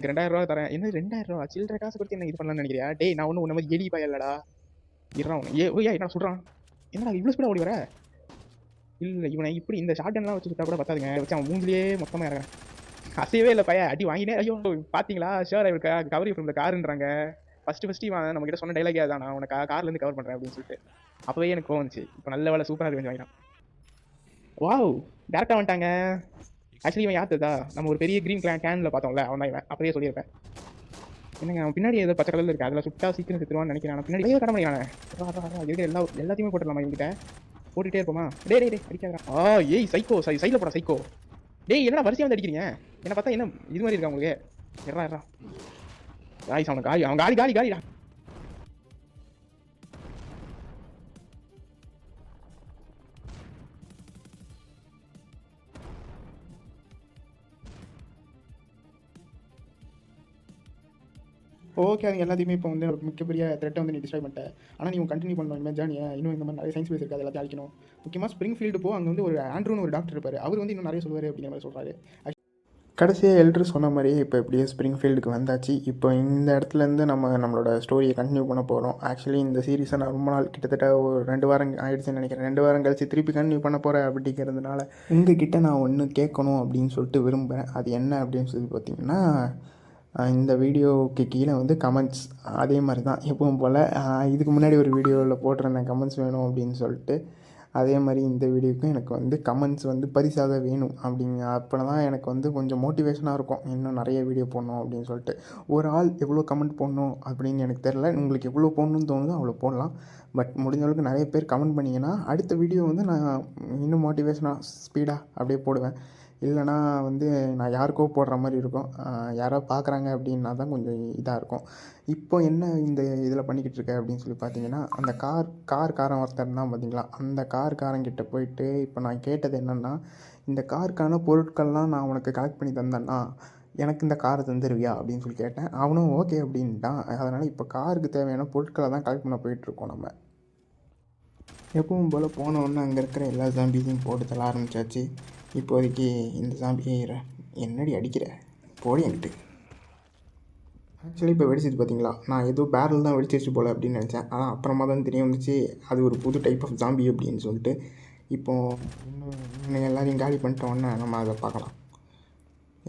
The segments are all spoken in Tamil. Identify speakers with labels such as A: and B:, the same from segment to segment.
A: ரூ. 2000 தரேன். என்ன ரூ. 2000 சில்லற காசு கொடுத்து என்ன இது பண்ணலாம்னு நினைக்கிறியா? டேய் நான் ஒன்றும் உன்ன மாதிரி எலி பாய் இல்லடா. இறான் ஓய்யா என்ன சொல்கிறான்? என்னடா இவ்வளோ ஸ்பீடாக ஓடி வர? இல்லை இவனை இப்படி இந்த ஷார்ட் கன்லாம் வச்சு சுட்டா கூட பத்தாதுங்க. வச்சு அவன் மூஞ்சிலேயே மொத்தமாக இறங்குறேன். அசையவே இல்லை பையன். அடி வாங்கினே. ஐயோ பார்த்தீங்களா ஷேர் இருக்கா கவரி ஃப்ரம் த காருன்றாங்க. ஃபஸ்ட்டு இவன் நம்ம கிட்ட சொன்ன டைலாகே அதான், நான் உனக்கு கார்லேருந்து கவர் பண்ணுறேன் அப்படின்னு சொல்லிட்டு. அப்போவே எனக்கு கோவம் வந்துச்சு. இப்போ நல்ல வேலை சூப்பராக கொஞ்சம் வாங்கினான். வாவ் டேரெக்டாக வந்துட்டாங்க. ஆக்சுவலி இவன் யாத்துதா நம்ம ஒரு பெரிய க்ரீன் கேனில் பார்த்தோம்ல, அவன் தான் இவன். அப்போயே சொல்லியிருப்பேன். என்னங்க அவன் பின்னாடி ஏதோ பச்சை கலரில் இருக்குது, அதில் சுட்டா சீக்கிரம் செத்துருவான்னு நினைக்கிறான். பின்னாடி ஏதோ கடமை இருக்கிற எல்லாத்தையுமே போட்டுடலாமா இவங்கிட்ட? போட்டுகிட்டே இருப்போமா? டே அடிக்காதா? ஏய் சைக்கோ சைடில் போடா சைக்கோ. டேய் என்னடா வரிசையாக வந்து அடிக்கிறீங்க? என்ன பார்த்தா என்ன இது மாதிரி இருக்கா உங்களுக்கு? எறா காய்ஸ் அவனை அவன் காலிடா. ஓகே அது எல்லாத்தையுமே இப்போ வந்து மிகப்பெரிய த்ரெட்டை வந்து நீ டிஸ்ட்ராய் பண்ணிட்டேன். ஆனால் நீ கண்டினியூ பண்ணணும் இனிமேல் ஜானியை. இன்னும் இந்த மாதிரி நிறைய சயின்ஸ் பேஸ் இருக்குது, எல்லாத்தையும் அழிக்கணும். முக்கியமாக ஸ்ப்ரிங் ஃபீல்டு அங்கே வந்து ஒரு ஆண்ட்ரூன்னு ஒரு டாக்டர் இருப்பார். அவர் வந்து இன்னும் நிறைய சொல்லுவார் அப்படிங்கிற மாதிரி சொல்கிறாரு. கடைசியாக எல்ட்ரு சொன்ன மாதிரியே இப்போ எப்படியே ஸ்ப்ரிங் ஃபீல்டுக்கு வந்தாச்சு. இப்போ இந்த இடத்துலேருந்து நம்மளோட ஸ்டோரியை கண்டினியூ பண்ண போகிறோம். ஆக்சுவலி இந்த சீரீஸை நான் ரொம்ப நாள் கிட்டத்தட்ட ஒரு 2 வாரம் ஆகிடுச்சுன்னு நினைக்கிறேன். 2 வாரம் கழிச்சு திருப்பி கண்டினியூ பண்ண போகிறேன் அப்படிங்கிறதுனால உங்ககிட்ட நான் ஒன்று கேட்கணும் அப்படின்னு சொல்லிட்டு விரும்புகிறேன். அது என்ன அப்படின்னு சொல்லி பார்த்தீங்கன்னா, இந்த வீடியோவுக்கு கீழே வந்து கமெண்ட்ஸ் அதே மாதிரி தான் எப்பவும் போல். இதுக்கு முன்னாடி ஒரு வீடியோவில் போட்டிருந்தேன் கமெண்ட்ஸ் வேணும் அப்படின்னு சொல்லிட்டு. அதே மாதிரி இந்த வீடியோவுக்கும் எனக்கு வந்து கமெண்ட்ஸ் வந்து பரிசாக வேணும் அப்போ தான் எனக்கு வந்து கொஞ்சம் மோட்டிவேஷனாக இருக்கும், இன்னும் நிறைய வீடியோ போடணும் அப்படின்னு சொல்லிட்டு. ஒரு ஆள் எவ்வளோ கமெண்ட் போடணும் அப்படின்னு எனக்கு தெரில. உங்களுக்கு எவ்வளோ போடணும்னு தோணுதோ அவ்வளோ போடலாம். பட் முடிஞ்ச அளவுக்கு நிறைய பேர் கமெண்ட் பண்ணிங்கன்னா அடுத்த வீடியோ வந்து நான் இன்னும் மோட்டிவேஷனாக ஸ்பீடாக அப்படியே போடுவேன். இல்லைனா வந்து நான் யாருக்கோ போடுற மாதிரி இருக்கும். யாரோ பார்க்குறாங்க அப்படின்னா தான் கொஞ்சம் இதாக இருக்கும். இப்போ என்ன இந்த இதில் பண்ணிக்கிட்டு இருக்க அப்படின்னு சொல்லி பார்த்தீங்கன்னா, அந்த காரன் ஒருத்தர் தான் பார்த்தீங்களா, அந்த காரங்கிட்ட போயிட்டு இப்போ நான் கேட்டது என்னென்னா, இந்த காருக்கான பொருட்கள்லாம் நான் உனக்கு கலெக்ட் பண்ணி தந்தேன்னா எனக்கு இந்த காரை தந்துடுவியா அப்படின்னு சொல்லி கேட்டேன். அவனும் ஓகே அப்படின்ட்டான். அதனால் இப்போ காருக்கு தேவையான பொருட்களை தான் கலெக்ட் பண்ண போயிட்டுருக்கோம். நம்ம எப்பவும் போல் போனோடனே அங்கே இருக்கிற எல்லா ஜாம்பிஸையும் போட்டு தள்ள ஆரம்பித்தாச்சு. இப்போதைக்கு இந்த ஜாம்பி என்னடி அடிக்கிற போடி என்கிட்ட. ஆக்சுவலி இப்போ வெடிச்சது பார்த்தீங்களா, நான் ஏதோ பேரல் தான் வெடிச்சிச்சு போல் அப்படின்னு நினச்சேன். ஆனால் அப்புறமா தான் தெரிய வந்துச்சு அது ஒரு புது டைப் ஆஃப் ஜாம்பி அப்படின்னு சொல்லிட்டு. இப்போது இன்னும் எல்லாரையும் காலி பண்ணிட்டோன்னே நம்ம அதை பார்க்கலாம்.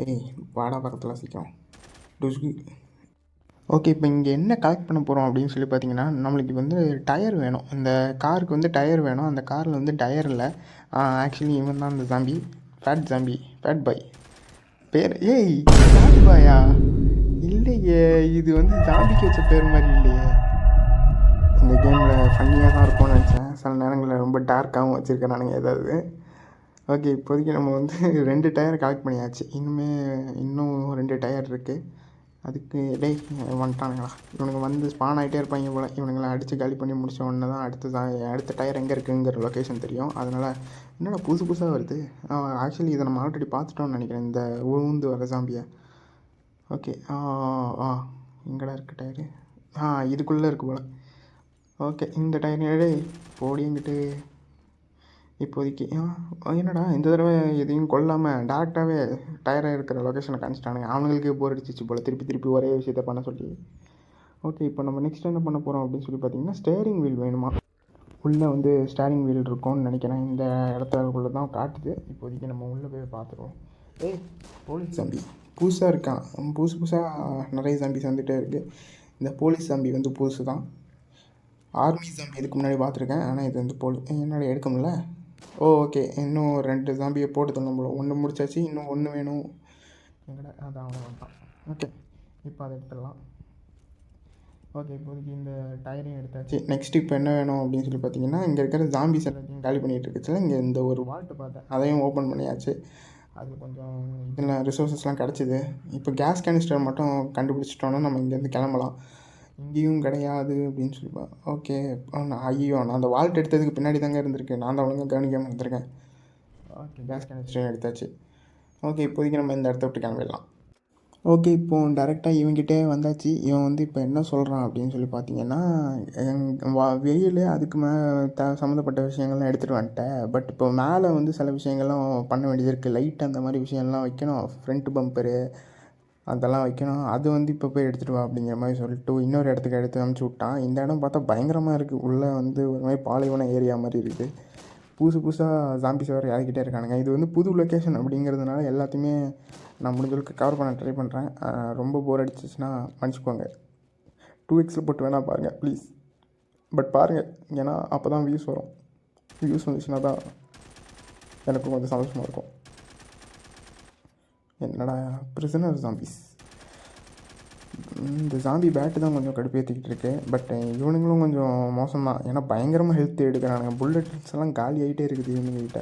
A: ஏய் வாடா பக்கத்தில் சீக்கிரம் டுஸ்கு. ஓகே இப்போ இங்கே என்ன கலெக்ட் பண்ண போகிறோம் அப்படின்னு சொல்லி பார்த்தீங்கன்னா, நம்மளுக்கு வந்து டயர் வேணும். இந்த காருக்கு வந்து டயர் வேணும். அந்த காரில் வந்து டயர் இல்லை. ஆக்சுவலி இவன் தான் அந்த ஜாம்பி, ஃபேட் பாய் பேர். ஏய் ஃபேட் பாயா? இல்லையே, இது வந்து ஜாம்பிக்கு வச்ச பேர் மாதிரி இல்லையே. இந்த கேமில் ஃபன்னியாக தான் இருக்கும்னு நினச்சேன். சில நேரங்களில் ரொம்ப டார்க்காகவும் வச்சுருக்கேன் நானுங்க ஏதாவது. ஓகே இப்போதைக்கு நம்ம வந்து 2 டயர் கலெக்ட் பண்ணியாச்சு. இன்னும் 2 டயர் இருக்குது. அதுக்கு டேய் வந்துட்டானுங்களா, இவனுங்க வந்து ஸ்பான் ஆகிட்டே இருப்பாங்க போல். இவனுங்களை அடித்து காலி பண்ணி முடிச்ச உடனே தான் அடுத்த டயர் எங்கே இருக்குங்கிற லொக்கேஷன் தெரியும். அதனால் என்னடா புதுசாக வருது. ஆக்சுவலி இதை நம்ம ஆல்ரெடி பார்த்துட்டோம்னு நினைக்கிறேன், இந்த உழுந்து வர ஜாம்பியை. ஓகே எங்கடா இருக்குது டயரு? இதுக்குள்ளே இருக்குது போல். ஓகே இந்த டயர் போடிங்கிட்டு இப்போதைக்கு என்னடா இந்த தடவை எதையும் கொல்லாமல் டேரெக்டாகவே டயரை இருக்கிற லொக்கேஷனை காமிச்சிட்டானுங்க. அவனுங்களுக்கு போர் அடிச்சிச்சு போல் திருப்பி ஒரே விஷயத்த பண்ண சொல்லி. ஓகே இப்போ நம்ம நெக்ஸ்ட் என்ன பண்ண போகிறோம் அப்படின்னு சொல்லி பார்த்தீங்கன்னா, ஸ்டேரிங் வீல் வேணுமா. உள்ளே வந்து ஸ்டேரிங் வீல் இருக்கும்னு நினைக்கிறேன். இந்த இடத்துக்குள்ளே தான் காட்டுது. இப்போதைக்கு நம்ம உள்ளே போய் பார்த்துருவோம். போலீஸ் ஜாம்பி புதுசாக இருக்கான். புதுசாக நிறைய ஜாம்பிஸ் வந்துகிட்டே இருக்குது. இந்த போலீஸ் ஜாம்பி வந்து புதுசு தான். ஆர்மி ஜாம்பி இதுக்கு முன்னாடி பார்த்துருக்கேன், ஆனால் இது வந்து என்னால் எடுக்க முடியல. ஓகே இன்னும் 2 ஜாம்பியை போட்டு தள்ள போல. 1 முடிச்சாச்சு, இன்னும் 1 வேணும். எங்கடா அதான் வேண்டாம். ஓகே இப்போ அதை எடுத்துடலாம். ஓகே இப்போதைக்கு இந்த டயரையும் எடுத்தாச்சு. நெக்ஸ்ட் இப்போ என்ன வேணும் அப்படின்னு சொல்லி பார்த்தீங்கன்னா, இங்கே இருக்கிற ஜாம்பிஸ் எல்லாத்தையும் காலி பண்ணிகிட்டு இருக்குச்சுல, இங்கே இந்த ஒரு வால்ட்டு பார்த்தேன், அதையும் ஓப்பன் பண்ணியாச்சு. அது கொஞ்சம் இதில் ரிசோர்ஸஸ்லாம் கிடச்சிது. இப்போ கேஸ் கேனிஸ்டர் மட்டும் கண்டுபிடிச்சிட்டோன்னா நம்ம இங்கேருந்து கிளம்பலாம். இங்கேயும் கிடையாது அப்படின்னு சொல்லிப்பா. ஓகே ஐயோ நான் அந்த வால்ட் எடுத்ததுக்கு பின்னாடி தாங்க இருந்திருக்கு, நான் தான் ஒழுங்காக கவனிக்காமல் இருந்திருக்கேன். ஓகே கேஸ் கேனிஸ்டர் எடுத்தாச்சு. ஓகே இப்போதைக்கு நம்ம இந்த இடத்த விட்டு கிளம்பிடலாம். ஓகே இப்போது டேரெக்டாக இவங்கிட்டே வந்தாச்சு. இவன் வந்து இப்போ என்ன சொல்கிறான் அப்படின்னு சொல்லி பார்த்தீங்கன்னா, வெயில் அதுக்கு சம்மந்தப்பட்ட விஷயங்கள்லாம் எடுத்துகிட்டு வந்துட்டேன். பட் இப்போ மேலே வந்து சில விஷயங்கள்லாம் பண்ண வேண்டியது இருக்குது. லைட் அந்த மாதிரி விஷயம்லாம் வைக்கணும். ஃப்ரண்ட் பம்பரு அதெல்லாம் வைக்கணும். அது வந்து இப்போ போய் எடுத்துகிட்டு வா அப்படிங்கிற மாதிரி சொல்லிட்டு இன்னொரு இடத்துக்கு எடுத்து அனுப்பிச்சி விட்டான். இந்த இடம் பார்த்தா பயங்கரமாக இருக்குது. உள்ளே வந்து ஒரு மாதிரி பாலைவன ஏரியா மாதிரி இருக்குது. புதுசாக ஜாம்பிஸ் வேறு இறக்கிட்டே இருக்கானுங்க. இது வந்து புது லொக்கேஷன் அப்படிங்கிறதுனால எல்லாத்தையுமே நான் முடிஞ்சளவுக்கு கவர் பண்ண ட்ரை பண்ணுறேன். ரொம்ப போர் அடிச்சிச்சுன்னா மன்னிச்சிக்கோங்க. 2xல் போட்டு வேணால் பாருங்கள் ப்ளீஸ். பட் பாருங்கள், ஏன்னா அப்போ தான் வியூஸ் வரும். வியூஸ் வந்துச்சுன்னா தான் எனக்கு கொஞ்சம் சந்தோஷமாக இருக்கும். என்னடா பிரிசனர் ஜாம்பிஸ். இந்த ஜாம்பி பேட்டு தான் கொஞ்சம் கடுப்பேற்றிக்கிட்டு இருக்கு. பட் இவனுங்களும் கொஞ்சம் மோசம் தான். ஏன்னா பயங்கரமாக ஹெல்த் எடுக்கிறானுங்க. புல்லட்ஸ் எல்லாம் காலி ஆகிட்டே இருக்குது இவனுங்கிட்ட.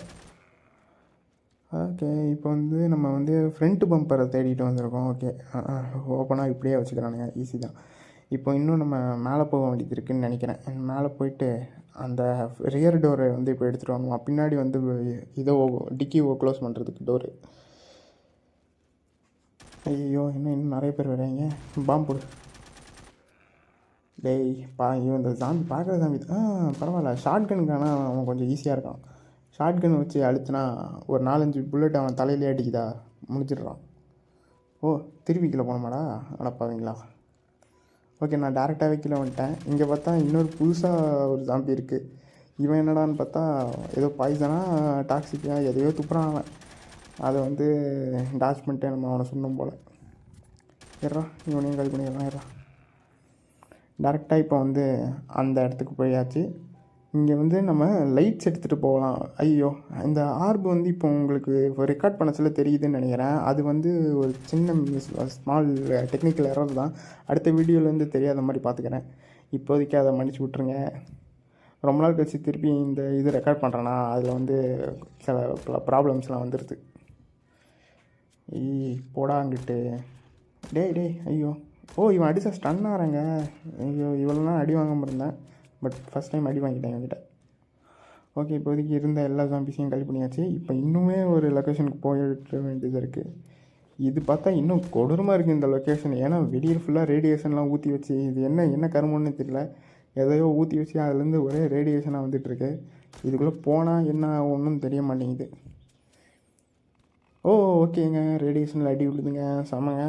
A: ஓகே, இப்போ வந்து நம்ம வந்து ஃப்ரண்ட் பம்பரை தேடிட்டு வந்திருக்கோம். ஓகே, ஓப்பனாக இப்படியே வச்சுக்கிறானுங்க, ஈஸி தான். இப்போ இன்னும் நம்ம மேலே போக வேண்டியது இருக்குதுன்னு நினைக்கிறேன். மேலே போயிட்டு அந்த ரியர் டோரை வந்து இப்போ எடுத்துகிட்டு வரணும். பின்னாடி வந்து இதோ டிக்கி க்ளோஸ் பண்ணுறதுக்கு டோரு. ஐயோ, இன்னும் நிறைய பேர் வராங்க. பாம்பு போடு. டேய் ஐயோ, இந்த ஜாம்பி பார்க்குற ஜாம்பி பரவாயில்ல. ஷார்ட் கனுக்கான அவன் கொஞ்சம் ஈஸியாக இருக்கான். ஷார்ட் கன் வச்சு அழுத்தினா ஒரு 4-5 புல்லட் அவன் தலையிலே அடிக்குதா, முடிச்சிடுறான். ஓ, திருப்பி கீழே போனோமாடா, அடப்பாவீங்களா. ஓகே, நான் டேரெக்டாகவே கீழே வந்துட்டேன். இங்கே பார்த்தா இன்னொரு புதுசாக ஒரு ஜாம்பி இருக்குது. இவன் என்னடான்னு பார்த்தா ஏதோ பாய்சனாக டாக்ஸிக்காக எதையோ துப்புறான் அவன். அதை வந்து டாச் பண்ணிட்டு நம்ம அவனை சொன்னோம் போல். ஏறா, இவனையும் காலி பண்ணிடலாம். ஏறா, டேரெக்டாக இப்போ வந்து அந்த இடத்துக்கு போயாச்சு. இங்கே வந்து நம்ம லைட்ஸ் எடுத்துகிட்டு போகலாம். ஐயோ, இந்த ஆர்பு வந்து இப்போ உங்களுக்கு ரெக்கார்ட் பண்ண சொல்ல தெரியுதுன்னு நினைக்கிறேன். அது வந்து ஒரு சின்ன ஸ்மால் டெக்னிக்கல் எரர் தான். அடுத்த வீடியோவில் தெரியாத மாதிரி பார்த்துக்கிறேன். இப்போதைக்கு அதை மன்னிச்சு விட்ருங்க. ரொம்ப நாள் கழிச்சு திருப்பி இந்த இது ரெக்கார்ட் பண்ணுறேன்னா அதில் வந்து சில ப்ராப்ளம்ஸ்லாம் வந்துடுது. போடாங்கிட்டு டேய் ஐயோ. இவன் அடித்தா ஸ்டன் ஆகிறாங்க. ஐயோ, இவ்வளோலாம் அடி வாங்காமல் இருந்தேன். பட் ஃபஸ்ட் டைம் அடி வாங்கிட்டேன் என்கிட்ட. ஓகே, இப்போதைக்கு இருந்த எல்லா ஜாம்பிஸையும் காலி பண்ணியாச்சு. இப்போ இன்னுமே ஒரு லொக்கேஷனுக்கு போயிட வேண்டியது இருக்குது. இது பார்த்தா இன்னும் கொடூரமாக இருக்குது இந்த லொக்கேஷன். ஏன்னா வெளியே ஃபுல்லாக ரேடியேஷன்லாம் ஊற்றி வச்சு, இது என்ன கருமன்னு தெரியல, எதையோ ஊற்றி வச்சு அதுலேருந்து ஒரே ரேடியேஷனாக வந்துட்டுருக்கு. இதுக்குள்ளே போனால் என்ன ஒன்றும் தெரிய மாட்டேங்குது. ஓகேங்க, ரேடியேஷனில் அடி விழுதுங்க, செமங்க.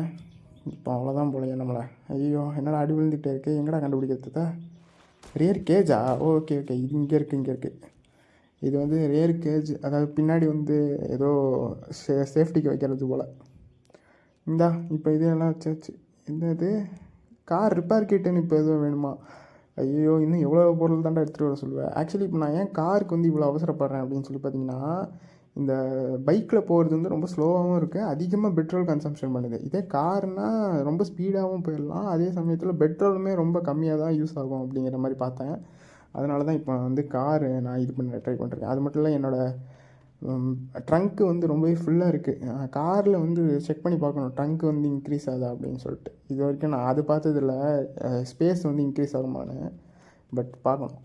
A: இப்போ அவ்வளோதான் போலையே நம்மளை. ஐயோ, என்னடா அடி விழுந்துகிட்டே இருக்குது, எங்கடா கண்டுபிடிக்கிறதா? ரியர் கேஜா? ஓகே, இது இங்கே இருக்குது. இது வந்து ரியர் கேஜ், அதாவது பின்னாடி வந்து ஏதோ சேஃப்டிக்கு வைக்கிறது போல். இப்போ இதெல்லாம் வச்சாச்சு. இது கார் ரிப்பேர் கிட்டுன்னு இப்போ எதுவும் வேணுமா? ஐயோ, இன்னும் எவ்வளோ பொருள் தாண்டா எடுத்துகிட்டு வர சொல்லுவேன். ஆக்சுவலி இப்போ நான் ஏன் காருக்கு வந்து இவ்வளோ அவசரப்படுறேன் அப்படின்னு சொல்லி பார்த்தீங்கன்னா, இந்த பைக்கில் போகிறது வந்து ரொம்ப ஸ்லோவாகவும் இருக்குது, அதிகமாக பெட்ரோல் கன்சம்ஷன் பண்ணுது. இதே கார்னால் ரொம்ப ஸ்பீடாகவும் போயிடலாம், அதே சமயத்தில் பெட்ரோலுமே ரொம்ப கம்மியாக தான் யூஸ் ஆகும் அப்படிங்கிற மாதிரி பார்த்தேன். அதனால தான் இப்போ வந்து காரு நான் இது பண்ண ட்ரை பண்ணுறேன். அது மட்டும் இல்லை, என்னோடய ட்ரங்க்கு வந்து ரொம்பவே ஃபுல்லாக இருக்குது. காரில் வந்து செக் பண்ணி பார்க்கணும் ட்ரங்க்கு வந்து இன்க்ரீஸ் ஆகுதா அப்படின்னு சொல்லிட்டு. இது வரைக்கும் நான் அது பார்த்ததில்ல, ஸ்பேஸ் வந்து இன்க்ரீஸ் ஆகுமான்னு. பட் பார்க்கணும்.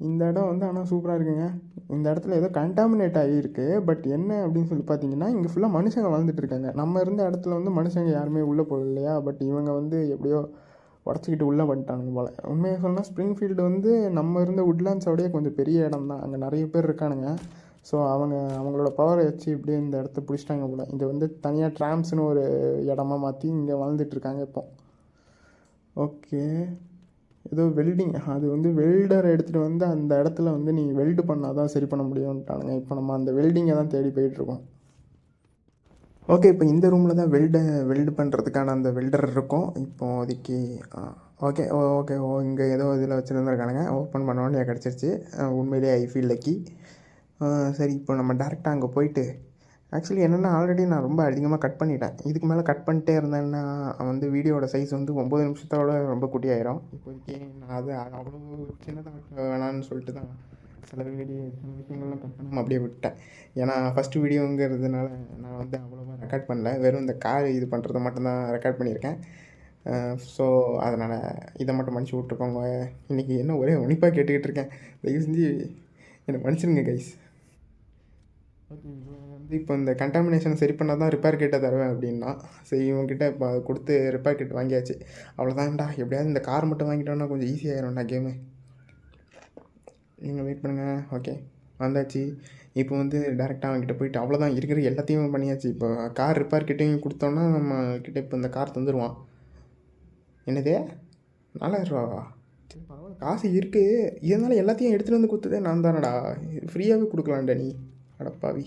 A: இந்த இடம் வந்து ஆனால் சூப்பராக இருக்குங்க. இந்த இடத்துல ஏதோ கண்டாமினேட் ஆகியிருக்கு. பட் என்ன அப்படின்னு சொல்லி பார்த்தீங்கன்னா, இங்கே ஃபுல்லாக மனுஷங்க வாழ்ந்துட்டுருக்காங்க. நம்ம இருந்த இடத்துல வந்து மனுஷங்க யாருமே உள்ளே போகல இல்லையா. பட் இவங்க வந்து எப்படியோ உடச்சிக்கிட்டு உள்ளே வந்துட்டானுங்க போல். உண்மையாக சொன்னால் ஸ்ப்ரிங்ஃபீல்டு வந்து நம்ம இருந்த உட்லாண்ட்ஸோடையே கொஞ்சம் பெரிய இடம் தான். அங்கே நிறைய பேர் இருக்கானுங்க. ஸோ அவங்களோட பவரை வச்சு இப்படியே இந்த இடத்த பிடிச்சிட்டாங்க போல். இங்கே வந்து தனியாக ட்ராம்ஸ்னு ஒரு இடமா மாற்றி இங்கே வாழ்ந்துட்டுருக்காங்க இப்போ. ஓகே, ஏதோ வெல்டிங், அது வந்து வெல்டரை எடுத்துகிட்டு வந்து அந்த இடத்துல வந்து நீ வெல்டு பண்ணால் தான் சரி பண்ண முடியும்ட்டானுங்க. இப்போ நம்ம அந்த வெல்டிங்கை தான் தேடி போயிட்டுருக்கோம். ஓகே, இப்போ இந்த ரூமில் தான் வெல்டு பண்ணுறதுக்கான அந்த வெல்டர் இருக்கும் இப்போதைக்கு. ஓகே, இங்கே ஏதோ இதில் வச்சுருந்துருக்கானுங்க. ஓப்பன் பண்ணோன்னே கிடச்சிருச்சு. உண்மையிலே ஐ ஃபீல் லக்கி. சரி, இப்போ நம்ம டேரெக்டாக அங்கே போயிட்டு, ஆக்சுவலி என்னென்னா ஆல்ரெடி நான் ரொம்ப அதிகமாக கட் பண்ணிட்டேன். இதுக்கு மேலே கட் பண்ணிட்டே இருந்தேன்னா வந்து வீடியோட சைஸ் வந்து 9 நிமிஷத்தோட ரொம்ப குட்டியாயிரும். இப்போதைக்கு நான் அது அவ்வளோ சின்னதாக வேணான்னு சொல்லிட்டு தான் சில விஷயங்கள்லாம் கட் பண்ணாமல் அப்படியே விட்டேன். ஏன்னா ஃபஸ்ட்டு வீடியோங்கிறதுனால நான் வந்து அவ்வளோவா ரெக்கார்ட் பண்ணல, வெறும் இந்த கார் இது பண்ணுறதை மட்டும்தான் ரெக்கார்ட் பண்ணியிருக்கேன். ஸோ அதனால் இதை மட்டும் மன்னிச்சு விட்ருக்கோங்க. இன்றைக்கி என்ன ஒரே உனிப்பாக கேட்டுக்கிட்டு இருக்கேன், தயவு செஞ்சு என்னை மன்னிச்சிருங்க கைஸ். ஓகே, வந்து இப்போ இந்த கண்டாமினேஷன் சரி பண்ணால் தான் ரிப்பேர் கிட்டை தருவேன் அப்படின்னா, சரி இவங்ககிட்ட இப்போ கொடுத்து ரிப்பேர் கிட் வாங்கியாச்சு. அவ்வளோதான்டா, எப்படியாவது இந்த கார் மட்டும் வாங்கிட்டோன்னா கொஞ்சம் ஈஸியாகிடும்டா கேமு. நீங்கள் வெயிட் பண்ணுங்கள். ஓகே, வந்தாச்சு. இப்போ வந்து டேரெக்டாக அவன்கிட்ட போயிட்டு அவ்வளோதான் இருக்கிற எல்லாத்தையும் பண்ணியாச்சு. இப்போ கார் ரிப்பேர் கிட்டையும் கொடுத்தோன்னா நம்ம கிட்ட இப்போ இந்த கார் தந்துடுவான். என்னது 4000 ரூபாவா? சரி பரவாயில்ல, காசு இருக்குது. இருந்தாலும் எல்லாத்தையும் எடுத்துகிட்டு வந்து கொடுத்ததே நான் தானடா. ஃப்ரீயாகவே கொடுக்கலான்டா நீ. அடப்பாவி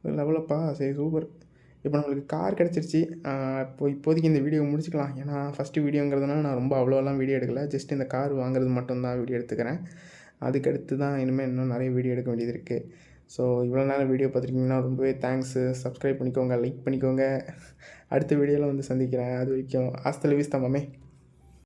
A: ஒரு லெவலப்பா. சரி சூப்பர். இப்போ நம்மளுக்கு கார் கிடச்சிருச்சு. இப்போதைக்கு இந்த வீடியோ முடிச்சுக்கலாம். ஏன்னா ஃபஸ்ட்டு வீடியோங்கிறதுனால நான் ரொம்ப அவ்வளோலாம் வீடியோ எடுக்கலை. ஜஸ்ட் இந்த கார் வாங்குறது மட்டும்தான் வீடியோ எடுத்துக்கிறேன். அதுக்கடுத்து தான் இனிமேல் இன்னும் நிறைய வீடியோ எடுக்க வேண்டியது இருக்குது. ஸோ இவ்வளோ நேரம் வீடியோ பார்த்துருக்கீங்கன்னா ரொம்பவே தேங்க்ஸு. சப்ஸ்கிரைப் பண்ணிக்கோங்க, லைக் பண்ணிக்கோங்க. அடுத்த வீடியோவில் வந்து சந்திக்கிறேன். அது வரைக்கும் ஹாஸ்டல் வீஸ்தா மாமே.